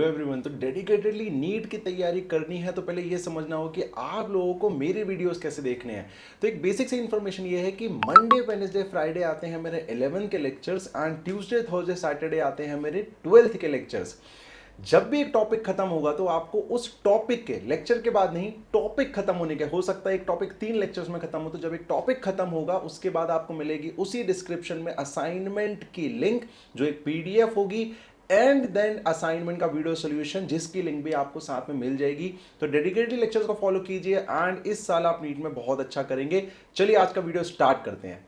Hello everyone. तो dedicatedly NEET की तैयारी करनी है तो पहले ये समझना हो कि आप लोगों को मेरे वीडियोस कैसे देखने हैं। तो एक बेसिक सी इन्फॉर्मेशन ये है कि मंडे वेडनेसडे फ्राइडे आते हैं मेरे 11 के lectures and Tuesday Thursday Saturday आते हैं मेरे 12th के लेक्चर्स। जब भी एक टॉपिक खत्म होगा तो आपको उस टॉपिक के लेक्चर के बाद नहीं, टॉपिक खत्म होने के, हो सकता है एक टॉपिक 3 लेक्चर्स में खत्म हो, तो जब एक टॉपिक खत्म होगा उसके बाद आपको मिलेगी उसी डिस्क्रिप्शन में असाइनमेंट की लिंक जो एक पीडीएफ होगी एंड देन असाइनमेंट का वीडियो सॉल्यूशन जिसकी लिंक भी आपको साथ में मिल जाएगी। तो डेडिकेटेडली लेक्चर्स को फॉलो कीजिए एंड इस साल आप नीट में बहुत अच्छा करेंगे। चलिए आज का वीडियो स्टार्ट करते हैं।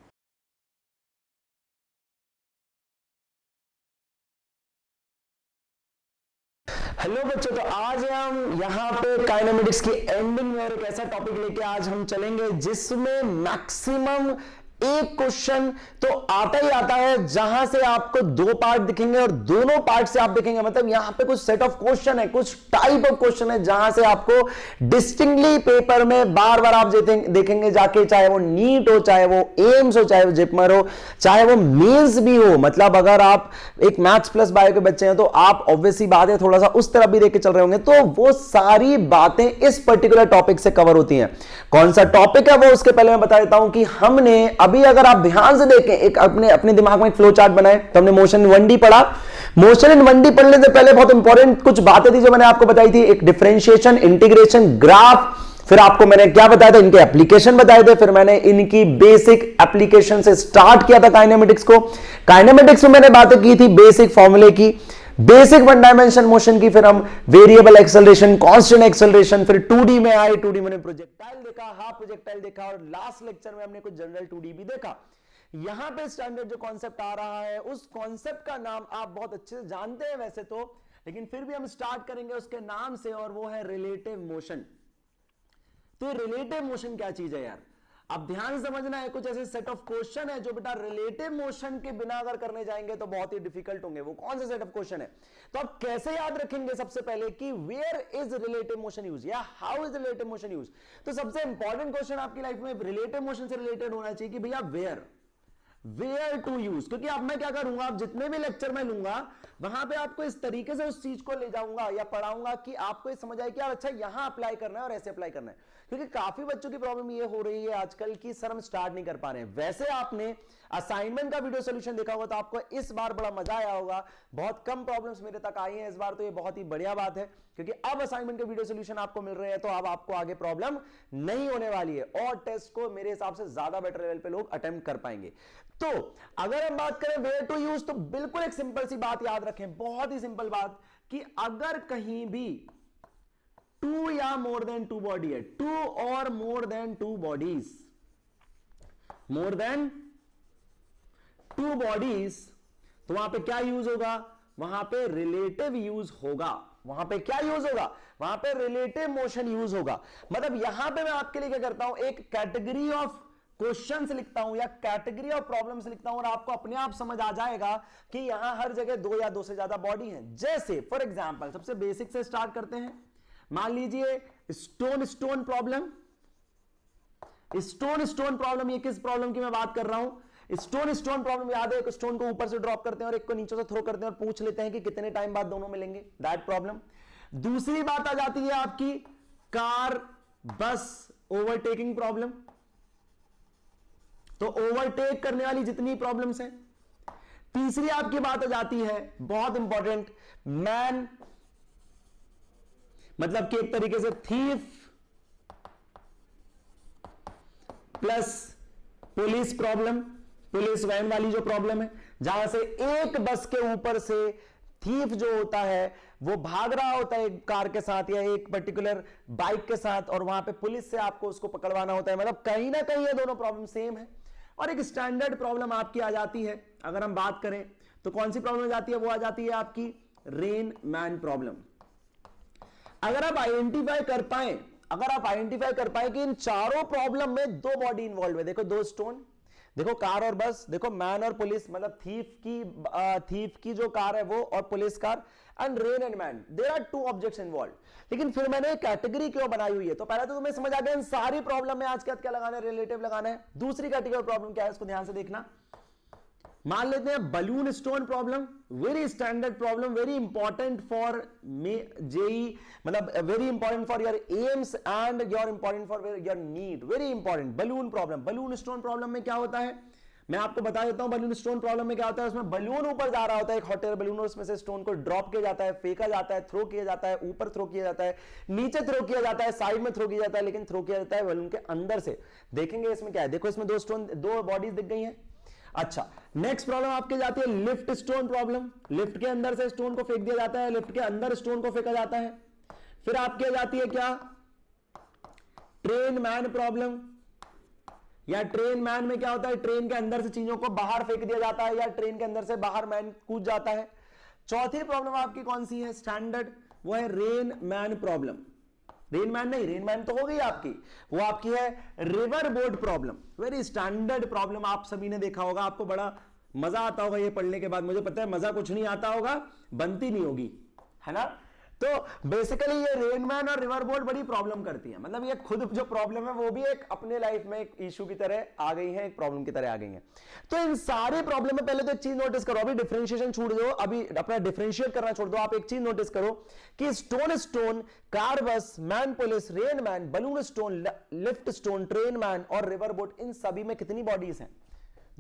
हेलो बच्चों, तो आज हम यहाँ पे काइनेमेटिक्स की एंडिंग में और एक ऐसा टॉपिक लेके आज हम चलेंगे जिसमें मैक्सिमम एक क्वेश्चन तो आता ही आता है जहां से आपको दो पार्ट दिखेंगे और दोनों पार्ट से आप देखेंगे, मतलब यहां पे कुछ सेट ऑफ क्वेश्चन है, कुछ टाइप ऑफ क्वेश्चन है जहां से आपको डिस्टिंक्टली पेपर में बार बार आप देखेंगे जाके, चाहे वो नीट हो, चाहे वो एम्स हो, चाहे वो जिपमर हो, चाहे वो मेंस भी हो। मतलब अगर आप एक मैथ्स प्लस बायो के बच्चे हैं तो आप ऑब्वियसली बात है थोड़ा सा उस तरफ भी देख के चल रहे होंगे, तो वो सारी बातें इस पर्टिकुलर टॉपिक से कवर होती हैं। कौन सा टॉपिक है वो उसके पहले मैं बता देता हूं कि हमने अभी, अगर आप ध्यान से देखें, एक अपने दिमाग में एक फ्लो चार्ट बनाए, तो हमने मोशन इन 1D पढ़ा। मोशन इन 1D पढ़ने से पहले बहुत इंपॉर्टेंट कुछ बातें थी जो मैंने आपको बताई थी, एक डिफरेंशिएशन, इंटीग्रेशन, ग्राफ, फिर आपको मैंने क्या बताया था, इनके एप्लीकेशन बताए थे, फिर मैंने इनकी बेसिक एप्लीकेशन से स्टार्ट किया था काइनेमेटिक्स को। काइनेमेटिक्स में मैंने बातें की थी बेसिक फॉर्मूले की, बेसिक वन डायमेंशन मोशन की, फिर हम वेरिएबल एक्सेलरेशन, कांस्टेंट एक्सेलरेशन, फिर 2D में आए, 2D में प्रोजेक्टाइल देखा, हाफ प्रोजेक्टाइल देखा, और लास्ट लेक्चर में हमने कुछ जनरल 2D भी देखा। यहां पे स्टैंडर्ड जो कॉन्सेप्ट आ रहा है उस कॉन्सेप्ट का नाम आप बहुत अच्छे से जानते हैं वैसे तो, लेकिन फिर भी हम स्टार्ट करेंगे उसके नाम से, और वो है रिलेटिव मोशन। तो रिलेटिव मोशन क्या चीज है यार, अब ध्यान से समझना है। कुछ ऐसे सेट ऑफ क्वेश्चन है जो बेटा रिलेटिव मोशन के बिना अगर करने जाएंगे तो बहुत ही डिफिकल्ट होंगे। वो कौन से सेट ऑफ क्वेश्चन है, तो आप कैसे याद रखेंगे सबसे पहले कि where is relative motion use या how is relative motion use. तो सबसे इंपॉर्टेंट क्वेश्चन आपकी लाइफ में रिलेटिव मोशन से रिलेटेड होना चाहिए कि भैया वेयर टू यूज। क्योंकि अब मैं क्या करूंगा, आप जितने भी लेक्चर मैं लूंगा वहां पे आपको इस तरीके से उस चीज को ले जाऊंगा या पढ़ाऊंगा कि आपको ये समझ आए कि यार अच्छा यहां अप्लाई करना है और ऐसे अप्लाई करना है। क्योंकि काफी बच्चों की प्रॉब्लम ये हो रही है आजकल कि सर हम स्टार्ट नहीं कर पा रहे हैं। वैसे आपने असाइनमेंट का वीडियो सोल्यूशन देखा होगा तो आपको इस बार बड़ा मजा आया होगा, बहुत कम प्रॉब्लम्स मेरे तक आई हैं इस बार, तो ये बहुत ही बढ़िया बात है क्योंकि अब असाइनमेंट के वीडियो सोल्यूशन आपको मिल रहे हैं, तो अब आपको आगे प्रॉब्लम नहीं होने वाली है और टेस्ट को मेरे हिसाब से ज्यादा बेटर लेवल पे लोग अटेम्प्ट कर पाएंगे। तो अगर हम बात करें वेयर टू यूज, तो बिल्कुल एक सिंपल सी बात याद रखें, बहुत ही सिंपल बात, कि अगर कहीं भी टू या मोर देन टू बॉडी है, टू और more than two bodies, more than two bodies, तो वहां पे क्या यूज होगा, वहां पे रिलेटिव यूज होगा। वहां पे क्या यूज होगा, वहां पे रिलेटिव मोशन यूज होगा। मतलब यहां पे मैं आपके लिए क्या करता हूं, एक कैटेगरी ऑफ क्वेश्चंस लिखता हूं या कैटेगरी ऑफ प्रॉब्लम्स लिखता हूं और आपको अपने आप समझ आ जाएगा कि यहां हर जगह दो या दो से ज्यादा बॉडी है। जैसे फॉर एग्जांपल सबसे बेसिक से स्टार्ट करते हैं, मान लीजिए स्टोन प्रॉब्लम। स्टोन प्रॉब्लम, ये किस प्रॉब्लम की मैं बात कर रहा हूं, स्टोन प्रॉब्लम याद है, एक स्टोन को ऊपर से ड्रॉप करते हैं और एक को नीचे से थ्रो करते हैं और पूछ लेते हैं कि कितने टाइम बाद दोनों मिलेंगे, दैट प्रॉब्लम। दूसरी बात आ जाती है आपकी कार बस ओवरटेकिंग प्रॉब्लम, तो ओवरटेक करने वाली जितनी प्रॉब्लम्स हैं। तीसरी आपकी बात आ जाती है बहुत इंपॉर्टेंट, मैन, मतलब कि एक तरीके से thief plus police problem, police van वाली जो प्रॉब्लम है, जहां से एक बस के ऊपर से थीफ जो होता है वो भाग रहा होता है एक कार के साथ या एक पर्टिकुलर बाइक के साथ, और वहां पे पुलिस से आपको उसको पकड़वाना होता है। मतलब कहीं ना कहीं ये दोनों प्रॉब्लम सेम है। और एक स्टैंडर्ड प्रॉब्लम आपकी आ जाती है, अगर हम बात करें तो कौन सी प्रॉब्लम आ जाती है, वो आ जाती है आपकी रेन मैन प्रॉब्लम। अगर आप आइडेंटिफाई कर पाए, कि इन चारों प्रॉब्लम में दो बॉडी इन्वॉल्व है, देखो दो स्टोन, देखो कार और बस, देखो मैन और पुलिस, मतलब थीफ की जो कार है वो और police car, and rain and man, there are two objects involve. लेकिन फिर मैंने कैटेगरी क्यों बनाई हुई है, तो पहले तो तुम्हें समझ आ गया इन सारी प्रॉब्लम में आज क्या लगाना है, रिलेटिव लगाना है। दूसरी कैटेगरी प्रॉब्लम क्या है, इसको ध्यान से देखना, मान लेते हैं balloon stone problem, very standard problem, very important for JEE, मतलब very important for your AIIMS and your important for your NEET, very important balloon problem. Balloon stone problem में क्या होता है, मैं आपको बता देता हूं बलून स्टोन प्रॉब्लम में क्या होता है। उसमें बलून ऊपर जा रहा होता है, एक हॉट एयर बलून, और उसमें से स्टोन को ड्रॉप किया जाता है, फेंका जाता है, थ्रो किया जाता है, ऊपर थ्रो किया जाता है, नीचे थ्रो किया जाता है, साइड में थ्रो किया जाता है, लेकिन थ्रो किया जाता है बलून के अंदर से। देखेंगे इसमें क्या है, देखो इसमें दो बॉडीज दिख गई हैं। अच्छा, नेक्स्ट प्रॉब्लम आपके जाती है लिफ्ट स्टोन प्रॉब्लम। लिफ्ट के अंदर से स्टोन को फेंक दिया जाता है, लिफ्ट के अंदर स्टोन को फेंका जाता है। फिर आपके जाती है क्या, ट्रेन मैन प्रॉब्लम, या ट्रेन मैन में क्या होता है, ट्रेन के अंदर से चीजों को बाहर फेंक दिया जाता है, या ट्रेन के अंदर से बाहर मैन कूद जाता है। चौथी प्रॉब्लम आपकी कौन सी है स्टैंडर्ड, वो है rain man problem. Rain man नहीं, रेन मैन तो हो गई आपकी, वो आपकी है river boat problem. Very standard problem, आप सभी ने देखा होगा, आपको बड़ा मजा आता होगा ये पढ़ने के बाद। मुझे पता है मजा कुछ नहीं आता होगा, बनती नहीं होगी, है ना। तो बेसिकली ये रेनमैन और रिवर बोट बड़ी प्रॉब्लम करती है, मतलब ये खुद जो प्रॉब्लम है वो भी एक अपने लाइफ में एक इशू की तरह आ गई है, एक प्रॉब्लम की तरह आ गई है। तो इन सारे प्रॉब्लम में पहले तो एक चीज नोटिस करो, अभी डिफरेंशिएशन छोड़ दो, अभी अपना डिफरेंशिएट करना छोड़ दो। आप एक चीज नोटिस करो कि stone, car bus, man police, rain man, balloon stone, lift stone, train man और रिवर बोट, इन सभी में कितनी बॉडीज हैं,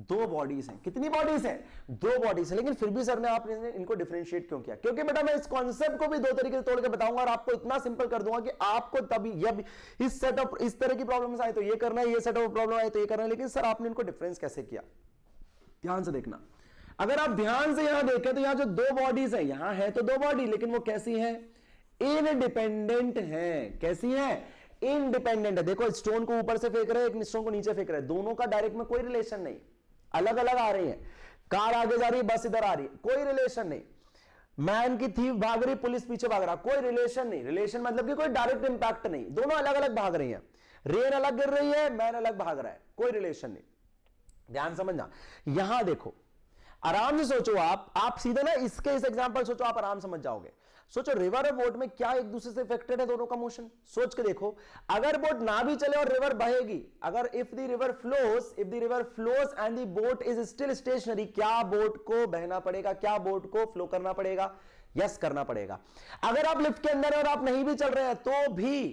दो बॉडीज हैं। कितनी बॉडीज हैं, दो बॉडीज हैं। लेकिन फिर भी सर ने आपने इनको डिफरेंशिएट क्यों किया, क्योंकि बेटा मैं इस कॉन्सेप्ट को भी दो तरीके से तोड़ के बताऊंगा और आपको इतना सिंपल कर दूंगा कि आपको तभी जब इस सेटअप इस तरह की प्रॉब्लम्स आए तो ये करना है, ये सेटअप प्रॉब्लम आए तो ये करना है। लेकिन सर आपने इनको डिफरेंस कैसे किया, ध्यान से देखना। अगर आप ध्यान से यहां देखें तो यहां जो दो बॉडीज है, यहां है तो दो बॉडी, लेकिन वो कैसी है, इनडिपेंडेंट है। कैसी है, इनडिपेंडेंट है। देखो स्टोन को ऊपर से फेंक रहे हैं, एक स्टोन को नीचे फेंक रहे हैं, दोनों का डायरेक्ट में कोई रिलेशन नहीं, अलग अलग आ रही है। कार आगे जा रही है, बस इधर आ रही है, कोई रिलेशन नहीं। मैन की थीफ भाग रही, पुलिस पीछे भाग रहा, कोई रिलेशन नहीं। रिलेशन मतलब कि कोई डायरेक्ट इंपैक्ट नहीं, दोनों अलग अलग भाग रही हैं। रेन अलग गिर रही है, मैन अलग भाग रहा है, कोई रिलेशन नहीं। ध्यान समझना, यहां देखो, आराम से सोचो आप सीधे ना इसके इस एग्जांपल सोचो, आप आराम समझ जाओगे। सोचो रिवर और बोट में क्या एक दूसरे से इफेक्टेड है दोनों का मोशन, सोच के देखो। अगर बोट ना भी चले और रिवर बहेगी, अगर if the river flows and the boat is still stationary, क्या बोट को बहना पड़ेगा, क्या बोट को फ्लो करना पड़ेगा, यस करना पड़ेगा। अगर आप लिफ्ट के अंदर और आप नहीं भी चल रहे हैं तो भी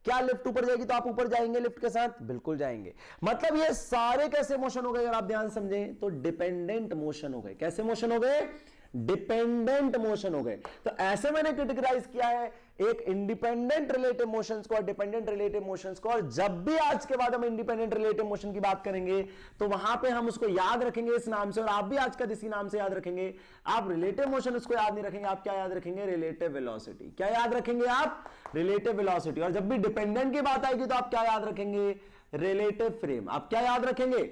क्या लिफ्ट ऊपर जाएगी तो आप ऊपर जाएंगे लिफ्ट के साथ, बिल्कुल जाएंगे। मतलब ये सारे कैसे मोशन हो गए, अगर आप ध्यान समझें तो डिपेंडेंट मोशन हो गए। कैसे मोशन हो गए, डिपेंडेंट मोशन हो गए। तो ऐसे मैंने कैटेगराइज किया है एक इंडिपेंडेंट रिलेटिव मोशंस को और डिपेंडेंट रिलेटिव मोशंस को। और जब भी आज के बाद हम इंडिपेंडेंट रिलेटिव मोशन की बात करेंगे तो वहां पे हम उसको याद रखेंगे इस नाम से, और आप भी आज का इसी नाम से याद रखेंगे। आप रिलेटिव मोशन उसको याद नहीं रखेंगे, आप क्या याद रखेंगे, रिलेटिव वेलोसिटी। क्या याद रखेंगे आप, रिलेटिव वेलोसिटी। और जब भी डिपेंडेंट की बात आएगी तो आप क्या याद रखेंगे, रिलेटिव फ्रेम। आप क्या याद रखेंगे,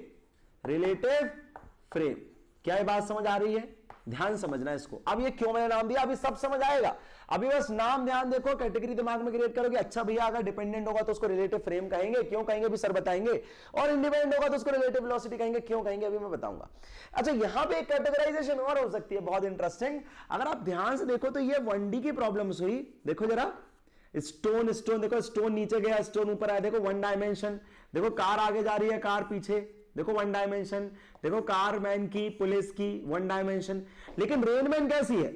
रिलेटिव फ्रेम। क्या ये बात समझ आ रही है, ध्यान समझना इसको। अब ये क्यों मैंने नाम दिया, अभी सब समझ आएगा। अभी बस नाम ध्यान देखो, कैटेगरी दिमाग में क्रिएट करोगे। अच्छा भैया अगर डिपेंडेंट होगा तो उसको रिलेटिव फ्रेम कहेंगे, क्यों कहेंगे भी सर बताएंगे। और इंडिपेंडेंट होगा तो उसको रिलेटिव वेलोसिटी कहेंगे, क्यों कहेंगे अभी मैं बताऊंगा। अच्छा यहां पे एक कैटेगराइजेशन और हो सकती है बहुत इंटरेस्टिंग। अगर आप ध्यान से देखो तो ये 1D की प्रॉब्लम्स हुई। देखो जरा, स्टोन देखो, स्टोन नीचे गया, स्टोन ऊपर आया, देखो 1 डायमेंशन। देखो कार आगे जा रही है, कार पीछे, देखो 1 डायमेंशन। देखो कार मैन की, पुलिस की, 1 डायमेंशन। लेकिन रेन मैन कैसी है,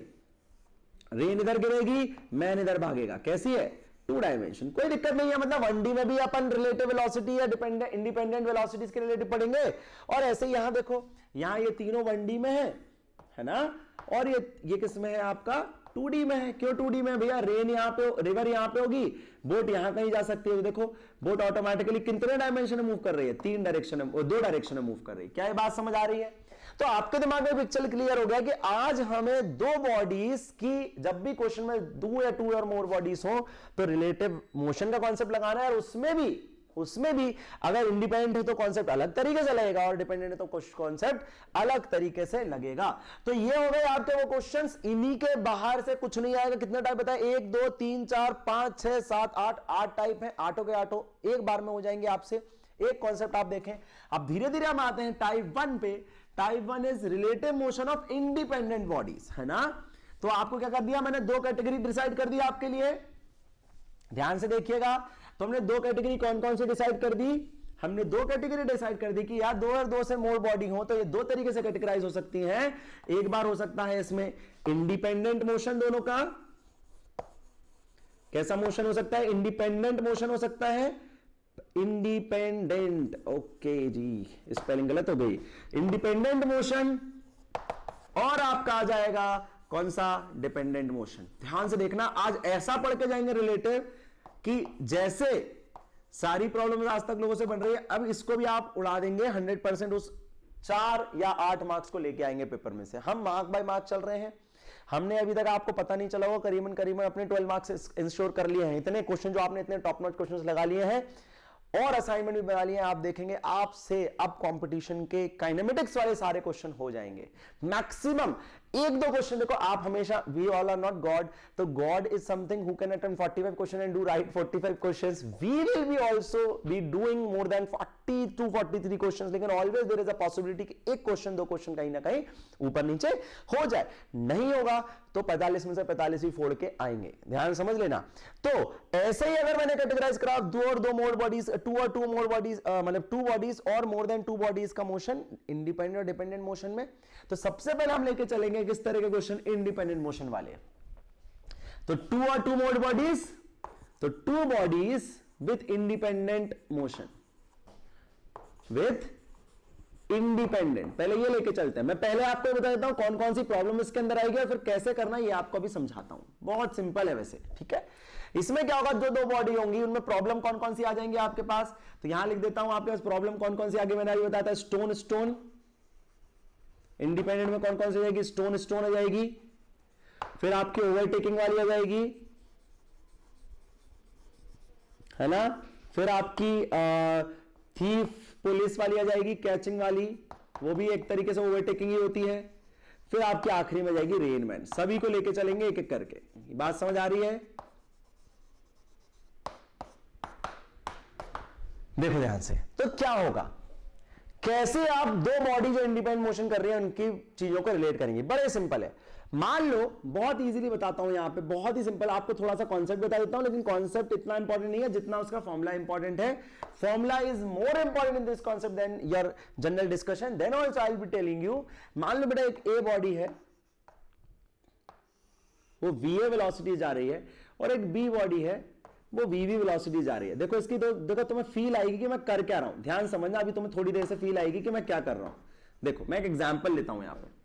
रेन इधर गिरेगी, मैन इधर भागेगा, कैसी है, 2 डायमेंशन। कोई दिक्कत नहीं है, मतलब 1D में भी अपन रिलेटिव वेलोसिटी या इंडिपेंडेंट वेलोसिटीज के रिलेटिव पढ़ेंगे। और ऐसे यहां देखो, यहां ये तीनों 1D में है ना, और ये किस में है आपका, 2D में है। क्यों 2D में भैया, रेन यहां पे, रिवर यहां पे होगी, बोट यहां कहीं जा सकती है। देखो बोट ऑटोमेटिकली कितने डायमेंशन में मूव कर रही है, 3 डायरेक्शन में, 2 डायरेक्शन में मूव कर रही है। क्या ये बात समझ आ रही है। तो आपके दिमाग में पिक्चर क्लियर हो गया कि आज हमें 2 बॉडीज की, जब भी क्वेश्चन में 2 या 2 और मोर बॉडीज हो तो रिलेटिव मोशन का कॉन्सेप्ट लगाना है। और उसमें भी अगर इंडिपेंडेंट है तो कॉन्सेप्ट अलग तरीके से लगेगा और डिपेंडेंट है तो कॉन्सेप्ट अलग तरीके से लगेगा। तो ये हो गए आपके वो क्वेश्चंस, इन्हीं के बाहर से कुछ नहीं आएगा। कितने टाइप बताए, 1 2 3 4 5 6 7 8 टाइप है। 8 के 8 एक बार में हो जाएंगे आपसे। एक कॉन्सेप्ट आप देखें। अब धीरे धीरे हम आते हैं टाइप 1 पे। Type 1 is relative motion of independent bodies, है ना। तो आपको क्या कर दिया मैंने, 2 कैटेगरी डिसाइड कर दिया आपके लिए। ध्यान से देखिएगा, तो हमने 2 कैटेगरी कौन कौन से डिसाइड कर दी, हमने दो कैटेगरी डिसाइड कर दी कि यार दो और दो से मोर बॉडी हो तो ये दो तरीके से कैटेगराइज हो सकती हैं। एक बार हो सकता है इसमें इंडिपेंडेंट मोशन, दोनों का कैसा मोशन हो सकता है, इंडिपेंडेंट मोशन हो सकता है, इंडिपेंडेंट, ओके जी स्पेलिंग गलत हो गई, इंडिपेंडेंट मोशन, और आपका आ जाएगा कौन सा, डिपेंडेंट मोशन। ध्यान से देखना, आज ऐसा पढ़ के जाएंगे रिलेटिव कि जैसे सारी प्रॉब्लम आज तक लोगों से बन रही है, अब इसको भी आप उड़ा देंगे 100%, उस 4 या 8 मार्क्स को लेके आएंगे पेपर में से। हम मार्क बाय मार्क चल रहे हैं, हमने अभी तक आपको पता नहीं चला होगा, करीबन अपने 12 मार्क्स इंश्योर कर लिए हैं। इतने क्वेश्चन जो आपने इतने टॉप नॉच क्वेश्चंस लगा लिए हैं और असाइनमेंट भी बना लिए हैं, आप देखेंगे आपसे अब कंपटीशन के काइनेमेटिक्स वाले सारे क्वेश्चन हो जाएंगे। मैक्सिमम 1-2 क्वेश्चन देखो, आप हमेशा we all are not God, तो God is something who can attempt 45 question and do right 45 questions. We will be also be doing more than 40 to 43 questions, लेकिन always there is a possibility कि एक question 2 question कहीं ना कहीं ऊपर नीचे हो जाए। नहीं होगा तो 45 में से 45 ही फोड़ के आएंगे, ध्यान समझ लेना। तो ऐसे ही अगर मैंने कैटेगराइज करा 2 और 2 मोर बॉडीज, 2 और 2 मोर बॉडीज, मतलब 2 बॉडीज और मोर देन 2 बॉडीज का मोशन इंडिपेंडेंट और डिपेंडेंट मोशन में, तो सबसे पहले हम लेके चलेंगे किस तरह के क्वेश्चन, इंडिपेंडेंट मोशन वाले। तो 2 और 2 मोर बॉडीज, तो 2 bodies with independent motion, with independent, पहले ये लेके चलते हैं। मैं पहले आपको बता देता हूं कौन कौन सी प्रॉब्लम इसके अंदर आएगी और फिर कैसे करना ये आपको भी समझाता हूं। बहुत सिंपल है वैसे, ठीक है। इसमें क्या होगा, जो 2 बॉडी होंगी उनमें प्रॉब्लम कौन कौन सी आ जाएंगी आपके पास, तो यहां लिख देता हूं आपके पास प्रॉब्लम कौन कौन सी आगे मैंने अभी बताया था। स्टोन स्टोन, इंडिपेंडेंट में कौन कौन सी जाएगी, स्टोन स्टोन आ जाएगी, फिर आपकी ओवरटेकिंग वाली आ जाएगी, है ना, फिर आपकी थीफ पुलिस वाली आ जाएगी, कैचिंग वाली, वो भी एक तरीके से ओवरटेकिंग ही होती है, फिर आपकी आखिरी में जाएगी रेनमैन। सभी को लेके चलेंगे एक एक करके, बात समझ आ रही है। देखो ध्यान से, तो क्या होगा, कैसे आप 2 बॉडी जो इंडिपेंडेंट मोशन कर रही है उनकी चीजों को रिलेट करेंगे। बड़े सिंपल है, मान लो, बहुत इजीली बताता हूं यहां पे, बहुत ही सिंपल, आपको थोड़ा सा कॉन्सेप्ट बता देता हूं, लेकिन कॉन्सेप्ट इतना इंपॉर्टेंट नहीं है जितना उसका फॉर्मूला इंपॉर्टेंट है। Formula is more important in this concept than your general discussion. Then also I will be telling you, मान लो बेटा एक ए बॉडी है, वो वीए वेलोसिटी जा रही है, और एक बी बॉडी है, वो वीवी वेलोसिटी जा रही है। देखो इसकी तो देखो तुम्हें फील आएगी कि मैं कर क्या रहा हूं, ध्यान समझना, अभी तुम्हें थोड़ी देर से फील आएगी कि मैं क्या कर रहा हूं। देखो मैं एक एग्जांपल लेता हूं यहां पे,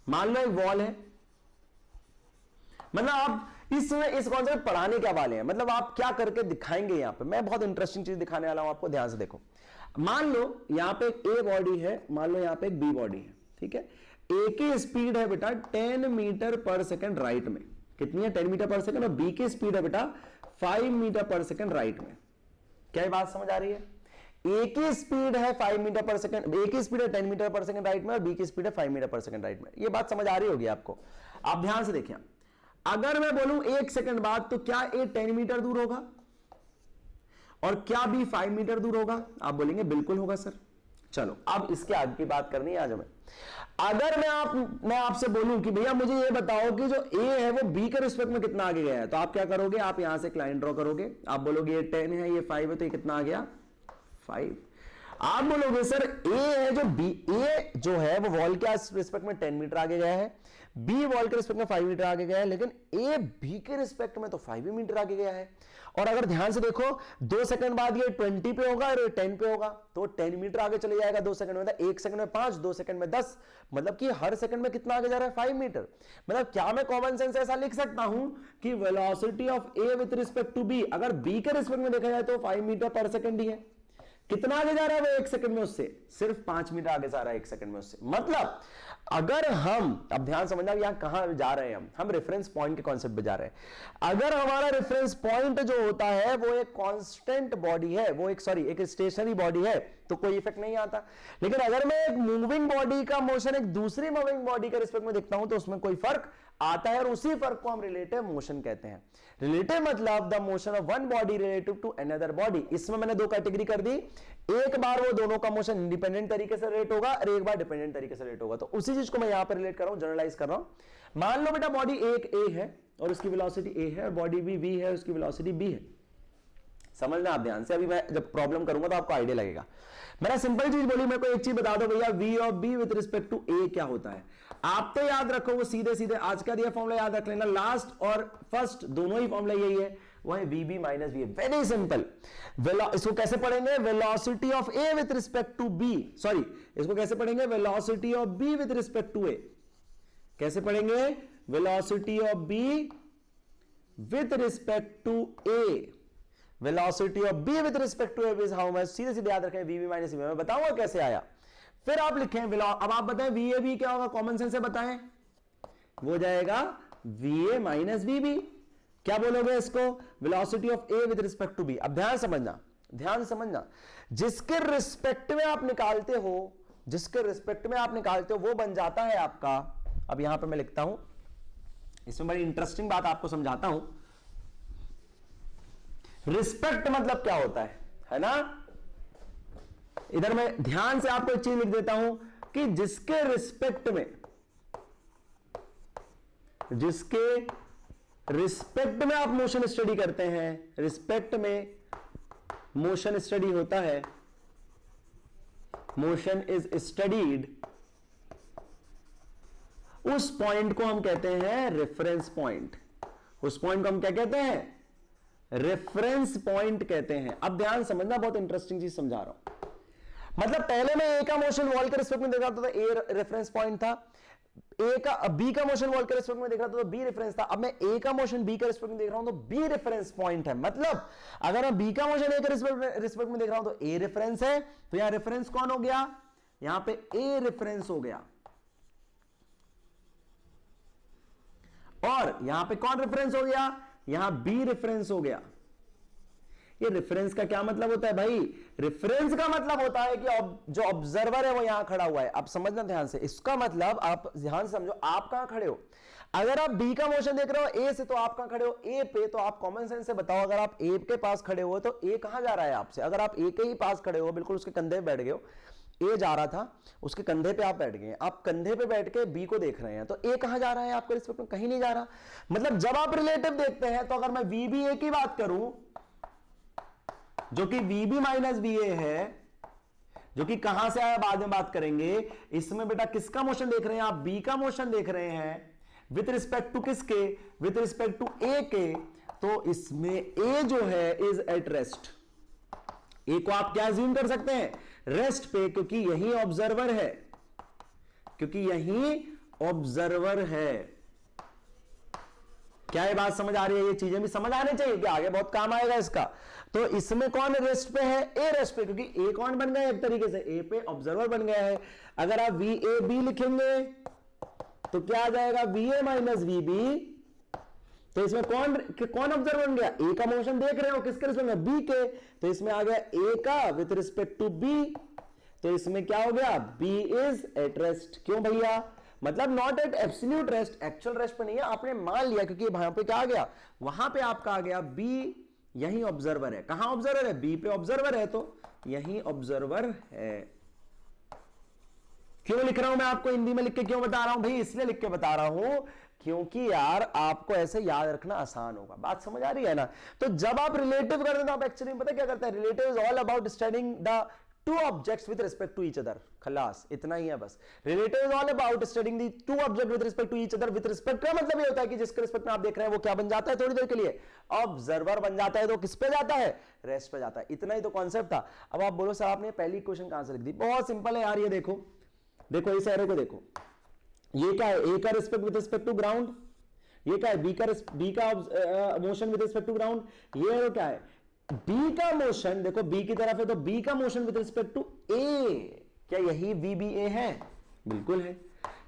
मान लो एक वॉल है, मतलब आप इस कॉन्सेप्ट पढ़ाने क्या वाले हैं, मतलब आप क्या करके दिखाएंगे यहां पे। मैं बहुत इंटरेस्टिंग चीज दिखाने वाला हूं आपको, ध्यान से देखो। मान लो यहां पे एक ए बॉडी है, मान लो यहां पे एक बी बॉडी है, ठीक है। ए की स्पीड है बेटा 10 मीटर पर सेकंड राइट में, कितनी है 10 मीटर पर सेकंड, और बी की स्पीड है बेटा 5 मीटर पर सेकंड राइट में। क्या ये बात समझ आ रही है, ए की स्पीड है 5 मीटर पर सेकंड, ए की स्पीड है 10 मीटर पर सेकंड राइट में, और बी की स्पीड है 5 मीटर पर सेकंड राइट में। ये बात समझ आ रही होगी आपको। आप ध्यान से देखिए, अगर मैं बोलूं 1 सेकंड बाद, तो क्या ए 10 मीटर दूर होगा और क्या बी 5 मीटर दूर होगा, आप बोलेंगे बिल्कुल होगा सर। चलो अब इसके आगे की बात करनी है आज हमें। अगर मैं आपसे बोलूं कि भैया मुझे ये बताओ कि जो ए है वो बी के रिस्पेक्ट में कितना आगे गया है, तो आप क्या करोगे, आप यहां से एक लाइन ड्रॉ करोगे, आप बोलोगे ये 10 है, ये 5 है, तो ये कितना आ गया 5। आप बोलोगे सर ए है जो बी, ए जो है वो वॉल के रिस्पेक्ट में 10 मीटर आगे गया है, बी वॉल के रिस्पेक्ट में 5 मीटर आगे गया है, लेकिन ए बी के रिस्पेक्ट में तो 5 मीटर आगे गया है। और अगर ध्यान से देखो 2 सेकंड बाद ये 20 पे होगा और ये 10 पे होगा, तो 10 मीटर आगे चले जाएगा 2 सेकंड में, 1 सेकंड में 5, 2 सेकंड में 10, मतलब कि हर सेकंड में कितना आगे जा रहा है 5 मीटर। मतलब क्या मैं कॉमन सेंस ऐसा लिख सकता हूं कि velocity of A with respect to B, अगर बी के रिस्पेक्ट में देखा जाए तो 5 मीटर पर सेकंड ही है। कितना आगे जा रहा है वो 1 सेकंड में उससे, सिर्फ 5 मीटर आगे जा रहा है 1 सेकंड में उससे। मतलब अगर हम, अब ध्यान समझना यहां कहां जा रहे हैं हम रेफरेंस पॉइंट के कॉन्सेप्ट पे जा रहे हैं। अगर हमारा रेफरेंस पॉइंट जो होता है वो एक कांस्टेंट बॉडी है, वो एक स्टेशनरी बॉडी है, तो कोई इफेक्ट नहीं आता। लेकिन अगर मैं एक मूविंग बॉडी का मोशन एक दूसरी मूविंग बॉडी के रिस्पेक्ट में देखता हूं तो उसमें कोई फर्क आता है, और उसी फर्क को हम रिलेटिव मोशन कहते हैं। रिलेटिव मतलब the motion of one body relative to another body. इसमें मैंने 2 कैटेगरी कर दी, एक बार वो दोनों का मोशन इंडिपेंडेंट तरीके से रिलेट होगा और एक बार डिपेंडेंट तरीके से रिलेट होगा। तो उसी चीज को मैं यहां पर रिलेट कर रहा हूं, जनरलाइज कर रहा हूं। मान लो बेटा बॉडी एक ए है और उसकी वेलोसिटी ए है, और बॉडी बी वी है, उसकी वेलोसिटी बी है। समझना आप ध्यान से, अभी मैं जब प्रॉब्लम करूंगा तो आपको आइडिया लगेगा। मैंने सिंपल चीज बोली, मेरे को एक चीज बता दो भैया, v of b with respect to a क्या होता है। आप तो याद रखो वो सीधे सीधे आज का दिया फॉर्मूला याद रख लेना, लास्ट और फर्स्ट दोनों ही फॉर्मूला यही है, वो है vb minus va, very simple. इसको कैसे पढ़ेंगे, velocity of a with respect to b, sorry इसको कैसे पढ़ेंगे, velocity of b with respect to a, कैसे पढ़ेंगे, velocity of b with respect to a, velocity of b with respect to a is how much, सीधे सीधे याद रखें vb minus v, मैं बताऊंगा कैसे आया, फिर आप लिखें अब आप बताएं va क्या होगा, कॉमन सेंस से बताएं, वो जाएगा va माइनस vb, क्या बोलोगे इसको, velocity of a with respect to b। अब ध्यान समझना, जिसके रिस्पेक्ट में आप निकालते हो, जिसके रिस्पेक्ट में आप निकालते हो वो बन जाता है आपका, अब यहां पे मैं लिखता हूं, इसमें बड़ी इंटरेस्टिंग बात आपको समझाता हूं, रिस्पेक्ट मतलब क्या होता है ना। इधर मैं ध्यान से आपको एक चीज लिख देता हूं कि जिसके रिस्पेक्ट में आप मोशन स्टडी करते हैं, रिस्पेक्ट में मोशन स्टडी होता है, मोशन इज स्टडीड, उस पॉइंट को हम कहते हैं रेफरेंस पॉइंट, उस पॉइंट को हम क्या कहते हैं, रेफरेंस पॉइंट कहते हैं। अब ध्यान समझना, बहुत इंटरेस्टिंग चीज समझा रहा हूं, मतलब पहले मैं ए का मोशन वॉल के रिस्पेक्ट में देख रहा था तो ए रेफरेंस पॉइंट था, बी का मोशन वॉल के रिस्पेक्ट में देख रहा था तो बी रेफरेंस था, अब मैं ए का मोशन बी के रिस्पेक्ट में देख रहा हूं तो बी रेफरेंस पॉइंट है। मतलब अगर मैं बी का मोशन ए के रिस्पेक्ट में देख रहा हूं तो ए रेफरेंस है, तो यहां रेफरेंस कौन हो गया, यहां पे ए रेफरेंस हो गया, और यहां पे कौन रेफरेंस हो गया, यहां बी रेफरेंस हो गया। ये रेफरेंस का क्या मतलब होता है भाई, रेफरेंस का मतलब होता है कि जो ऑब्जर्वर है वो यहां खड़ा हुआ है। आप समझना ध्यान से, इसका मतलब आप ध्यान से समझो, आप कहां खड़े हो, अगर आप बी का मोशन देख रहे हो ए से तो आप कहां खड़े हो, ए पे, तो आप कॉमन सेंस से बताओ, अगर आप ए के पास खड़े हो तो ए कहां जा रहा है आपसे, अगर आप ए के ही पास खड़े हो, बिल्कुल उसके कंधे पे बैठ गए हो, ए जा रहा था उसके कंधे पे आप बैठ गए, आप कंधे पे बैठ के बी को देख रहे हैं, तो ए कहां जा रहा है आपके रिस्पेक्ट में, कहीं नहीं जा रहा। मतलब जब आप रिलेटिव देखते हैं तो अगर मैं वीबी ए की बात करूं जो कि वीबी माइनस वीए है, जो कि कहां से आया बाद में बात करेंगे, इसमें बेटा किसका मोशन देख रहे हैं आप, बी का मोशन देख रहे हैं विथ रिस्पेक्ट टू किसके, विथ रिस्पेक्ट टू ए के, तो इसमें ए जो है इज एट रेस्ट, ए को आप क्या अज्यूम कर सकते हैं, रेस्ट पे, क्योंकि यही ऑब्जर्वर है, क्योंकि यही ऑब्जर्वर है। क्या ये बात समझ आ रही है, ये चीजें भी समझ आनी चाहिए कि आगे बहुत काम आएगा इसका। तो इसमें कौन रेस्ट पे है, ए रेस्ट पे, क्योंकि ए कौन बन गया एक तरीके से, ए पे ऑब्जर्वर बन गया है। अगर आप वी ए बी लिखेंगे तो क्या आ जाएगा, V A minus V B, तो इसमें कौन ऑब्जर्वर बन गया, ए का मोशन देख रहे हो किसके रिस्पेक्ट में, बी के, तो इसमें आ गया ए का विथ रिस्पेक्ट टू बी, तो इसमें क्या हो गया, बी इज एट रेस्ट। क्यों भैया, मतलब not at absolute rest, actual rest पे नहीं है, आपने मान लिया, क्योंकि वहां पे क्या आ गया, वहां पे आपका आ गया बी, यही ऑब्जर्वर है, कहां ऑब्जर्वर है, बी पे ऑब्जर्वर है, तो यही ऑब्जर्वर है। क्यों लिख रहा हूं मैं आपको हिंदी में लिख के क्यों बता रहा हूं भाई, इसलिए लिख के बता रहा हूं क्योंकि यार आपको ऐसे याद रखना आसान होगा। बात समझ आ रही है ना। तो जब आप रिलेटिव करते हैं तो आप एक्चुअली पता क्या करते हैं, relative is all about studying the two objects with respect to each other, खलास इतना ही है बस। Relative is all about studying the two object with respect to each other, with respect का मतलब ये होता है कि जिसके रिस्पेक्ट में आप देख रहे हैं वो क्या बन जाता है, थोड़ी देर के लिए ऑब्जर्वर बन जाता है, तो किस पे जाता है, रेस्ट पे जाता है। इतना ही तो कॉन्सेप्ट था। अब आप बोलो सर आपने पहली क्वेश्चन कहां से लिख दी, बहुत सिंपल है यार, ये देखो देखो इस एरो को देखो, ये क्या है, ए का respect with respect to ground, ये क्या है, बी का motion with respect to ground, ये एरो क्या है, बी का मोशन, देखो बी की तरफ है तो बी का मोशन विद रिस्पेक्ट टू ए, क्या यही वीबीए है, बिल्कुल है,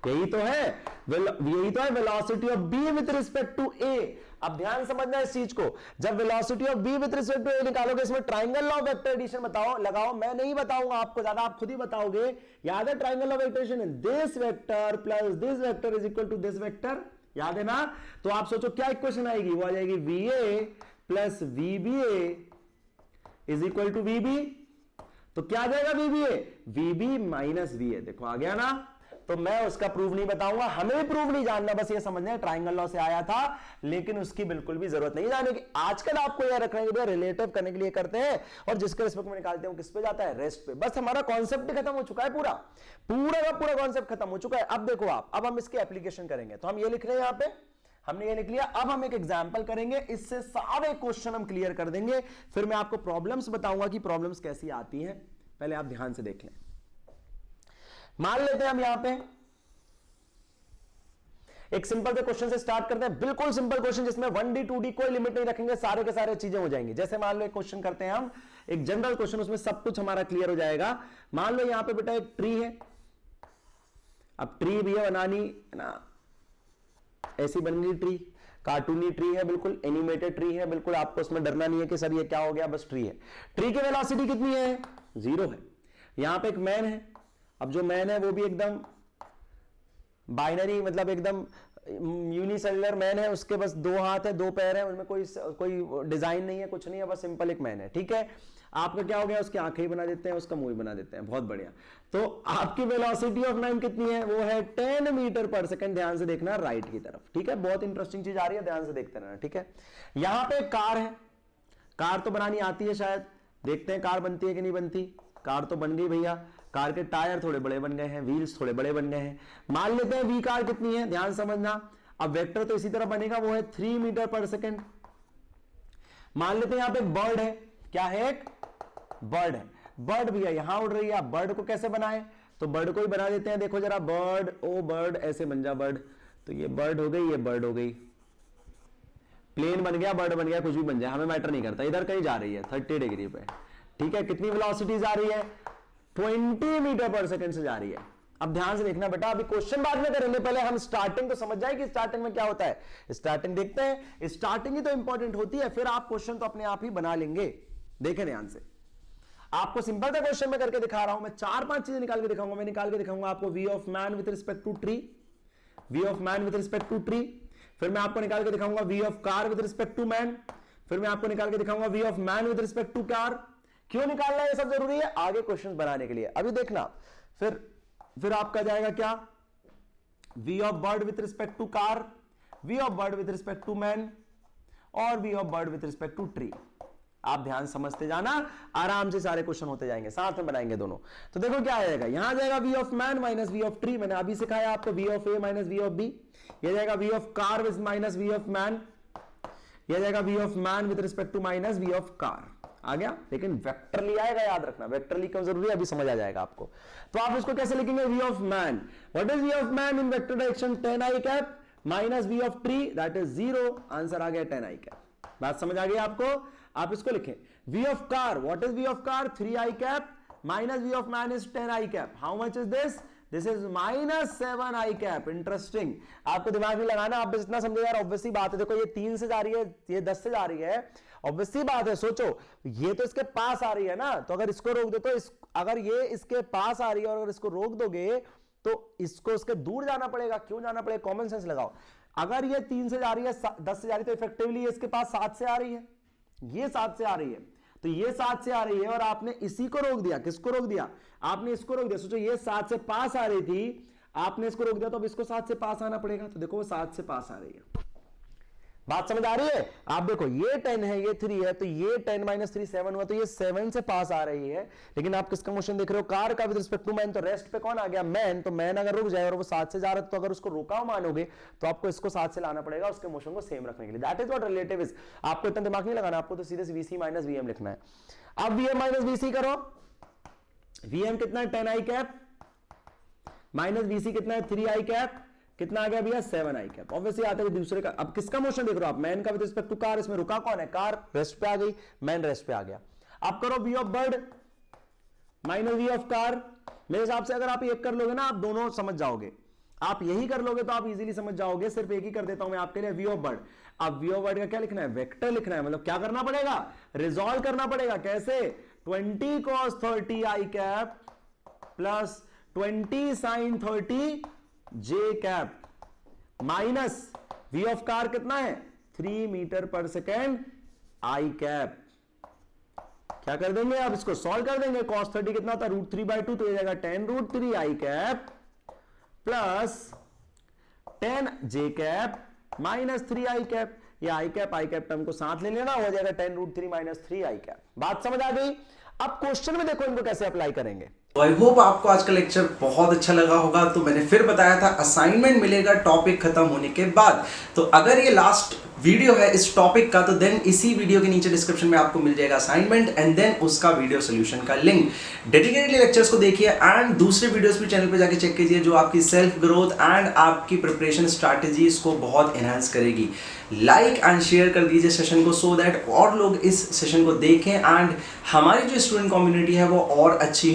यही तो है, यही तो है velocity of B with respect to A. अब ध्यान समझना इस चीज को, जब velocity of B with respect to A निकालोगे, इसमें triangle law of vector addition बताओ, लगाओ, मैं नहीं बताऊंगा आपको ज्यादा, आप खुद ही बताओगे। याद है triangle law of vector addition, this vector plus this vector is equal to this vector, याद है ना। तो आप सोचो क्या इक्वेशन आएगी, वो आ जाएगी VA plus VBA is equal to VB, तो क्या आ जाएगा वीबीए, वीबी माइनस वीए, देखो आ गया ना। तो मैं उसका प्रूफ नहीं बताऊंगा, हमें भी प्रूफ नहीं जानना, बस ये समझना है ट्राइंगल लॉ से आया था, लेकिन उसकी बिल्कुल भी जरूरत नहीं जाने की। आजकल आपको यह रखना है रिलेटिव करने के लिए करते हैं, और जिसके रिस्पेक्ट में निकालते हैं किस पे जाता है, रेस्ट पे। बस हमारा कॉन्सेप्ट खत्म हो चुका है, पूरा का पूरा कॉन्सेप्ट खत्म हो चुका है। अब देखो आप, अब हम इसके एप्लीकेशन करेंगे। तो हम ये लिख रहे हैं, यहां पे हमने ये लिख लिया। अब हम एक एग्जांपल करेंगे, इससे सारे क्वेश्चन हम क्लियर कर देंगे, फिर मैं आपको प्रॉब्लम्स बताऊंगा कि प्रॉब्लम्स कैसी आती हैं। पहले आप ध्यान से देख लें। मान लेते हैं हम यहां पे एक सिंपल से क्वेश्चन से स्टार्ट करते हैं, बिल्कुल सिंपल क्वेश्चन जिसमें 1D 2D कोई लिमिट नहीं रखेंगे, सारे के सारे चीजें हो जाएंगी। जैसे मान लो एक क्वेश्चन करते हैं हम, एक जनरल क्वेश्चन, उसमें सब कुछ हमारा क्लियर हो जाएगा। मान लो यहां पे बेटा एक ट्री है, अब ट्री भी है बनानी है ना, ऐसी बन गई ट्री, कार्टूनी ट्री है, बिल्कुल एनिमेटेड ट्री है, बिल्कुल आपको उसमें डरना नहीं है कि सर ये क्या हो गया, बस ट्री है। ट्री की वेलोसिटी कितनी है, 0 है। यहां पे एक मैन है, अब जो मैन है वो भी एकदम बाइनरी, मतलब एकदम यूनिसेलुलर मैन है, उसके बस 2 हाथ है, 2 पैर है, उनमें कोई डिजाइन नहीं है, कुछ नहीं है, बस सिंपल एक मैन है। ठीक है, आपका क्या हो गया, उसकी आंखें ही बना देते हैं, उसका मुंह ही बना देते हैं, बहुत बढ़िया। तो आपकी वेलोसिटी ऑफ मैन कितनी है, वो है 10 मीटर पर सेकंड। ध्यान से देखना राइट की तरफ, ठीक है, बहुत इंटरेस्टिंग चीज आ रही है, ध्यान से देखते रहना। ठीक है, यहां पे कार है, कार तो बनानी आती है शायद, देखते हैं कार बनती है कि नहीं बनती। कार तो बन गई भैया, कार के टायर थोड़े बड़े बन गए हैं, व्हील्स थोड़े बड़े बन गए हैं। मान लेते हैं वी कार कितनी है, ध्यान समझना। अब वेक्टर तो इसी तरह बनेगा, वो है 3 मीटर पर सेकंड। मान लेते हैं यहां पे एक बर्ड है, क्या है, एक बर्ड है, बर्ड भैया यहां उड़ रही है। आप बर्ड को कैसे बनाए, तो बर्ड को ही बना देते हैं, देखो जरा, बर्ड, ओ बर्ड, ऐसे बन जा बर्ड, तो ये बर्ड हो गई, ये बर्ड हो गई, प्लेन बन गया, बर्ड बन गया, कुछ भी बन जाए, हमें मैटर नहीं करता। इधर कहीं जा रही है 30 डिग्री पे, ठीक है, कितनी वेलोसिटी जा रही है, 20 मीटर पर सेकंड से जा रही है। अब ध्यान से देखना बेटा, अभी क्वेश्चन बाद में करेंगे, पहले हम स्टार्टिंग तो समझ जाए कि स्टार्टिंग में क्या होता है। स्टार्टिंग देखते हैं, स्टार्टिंग ही तो इंपॉर्टेंट होती है, फिर आप क्वेश्चन तो अपने आप ही बना लेंगे। देखें ध्यान से, आपको सिंपल सा क्वेश्चन में करके दिखा रहा हूं, मैं 4-5 चीजें निकाल के दिखाऊंगा। मैं निकाल के दिखाऊंगा आपको V of man with respect to tree, V of man with respect to tree, फिर मैं आपको निकाल के दिखाऊंगा V of car with respect to man, फिर मैं आपको निकाल के दिखाऊंगा V of man with respect to car. क्यों निकालना है, ये सब जरूरी है आगे क्वेश्चंस बनाने के लिए। अभी देखना, फिर आपका जाएगा क्या, V of bird with respect to car, V of bird with respect to man, और V of bird with respect to tree. आप ध्यान समझते जाना, आराम से सारे क्वेश्चन होते जाएंगे, साथ में बनाएंगे दोनों। तो देखो क्या आएगा, यहां जाएगा V of man minus V of tree, मैंने अभी सिखाया आपको, V of A minus V of B. यह जाएगा V of car with minus V of man, यह जाएगा V of man with respect to minus V of car. आ गया, लेकिन वेक्टरली आएगा, याद रखना वेक्टरली क्यों जरूरी है, अभी समझ आ जाएगा आपको। तो आप इसको कैसे लिखेंगे, V of man, what is V of man in vector direction, 10 i cap minus V of tree, that is 0। Answer आ गया 10 i कैप। बात समझ आ गई आपको। आप इसको लिखें, V of car, what is V of car, 3 i cap minus V of man is 10 i cap. How much is this, this is minus 7 i cap. Interesting, आपको दिमाग नहीं लगाना, आप बस इतना समझो यार, ऑब्वियसली बात है, देखो ये 3 से जा रही है, ये 10 से जा रही है, ऑब्वियसली बात है। सोचो, ये तो इसके पास आ रही है ना, तो अगर इसको रोक दो तो अगर ये इसके पास आ रही है और अगर इसको रोक दोगे तो इसको इसके दूर जाना पड़ेगा। क्यों जाना पड़ेगा, कॉमन सेंस लगाओ। अगर ये 3 से जा रही है, 10 से जा रही है, तो इफेक्टिवली इसके पास 7 से आ रही है, ये 7 से आ रही है, तो ये 7 से आ रही है और आपने इसी को रोक दिया। किसको रोक दिया, आपने इसको रोक दिया। सोचो ये 7 से पास आ रही थी, आपने इसको रोक दिया, तो अब इसको 7 से पास आना पड़ेगा। तो देखो वो 7 से पास आ रही है। बात समझ आ रही है। आप देखो ये 10 है, ये 3 है, तो ये 10 माइनस 3 7 हुआ, तो ये 7 से पास आ रही है। लेकिन आप किसका मोशन देख रहे हो, कार का विद रिस्पेक्ट टू मैन, तो रेस्ट पे कौन आ गया, मैन। तो मैन अगर रुक जाए और वो 7 से जा रहा है, तो अगर उसको रोका मानोगे तो आपको इसको 7 से लाना पड़ेगा उसके मोशन को सेम रखने के लिए। That is what relative is. आपको इतना दिमाग नहीं लगाना, आपको तो सीधे से वीसी माइनस वीएम लिखना है। अब वीएम माइनस वीसी करो, वीएम कितना है 10 i कैप माइनस वीसी कितना है 3 i कैप, कितना आ गया भैया 7 i कैप। ऑब्वियसली आते हुए दूसरे का, अब किसका मोशन देख रहे हो आप, मैन का विद रिस्पेक्ट टू कार। इसमें रुका कौन है, कार रेस्ट पे आ गई, मैन रेस्ट पे आ गया। अब करो V of bird minus V of car. मेरे हिसाब से अगर आप एक कर लोगे ना, आप दोनों समझ जाओगे। आप यही कर लोगे तो आप इजीली समझ जाओगे। सिर्फ एक ही कर देता हूं मैं आपके लिए, वी ऑफ बर्ड। अब वी ऑफ बर्ड का क्या लिखना है, वेक्टर लिखना है, मतलब क्या करना पड़ेगा, रिजॉल्व करना पड़ेगा। कैसे, 20 cos 30 i cap plus 20 sin 30 j cap minus V of car कितना है 3 मीटर पर सेकेंड i कैप। क्या कर देंगे, अब इसको सॉल्व कर देंगे। cos 30 कितना था √3/2, तो ये जाएगा 10 √3 i cap plus 10j cap minus 3i cap. या आई कैप टर्म को साथ ले लेना, हो जाएगा 10√3 माइनस 3i कैप। बात समझ आ गई? अब क्वेश्चन में देखो इनको कैसे अप्लाई करेंगे। आई होप आपको आज का लेक्चर बहुत अच्छा लगा होगा। तो मैंने फिर बताया था असाइनमेंट मिलेगा टॉपिक खत्म होने के बाद। तो अगर ये लास्ट वीडियो है इस टॉपिक का तो देन इसी वीडियो के नीचे डिस्क्रिप्शन में आपको मिल जाएगा असाइनमेंट एंड देन उसका वीडियो सोल्यूशन का लिंक। डेडिकेटेडली लेक्चर्स को देखिए एंड दूसरे वीडियोस भी चैनल पे जाके चेक कीजिए जो आपकी सेल्फ ग्रोथ एंड आपकी प्रिपरेशन स्ट्रैटेजीज को बहुत एनहांस करेगी। लाइक एंड शेयर कर दीजिए सेशन को सो दैट और लोग इस सेशन को देखें एंड हमारी जो स्टूडेंट कम्युनिटी है वो और अच्छी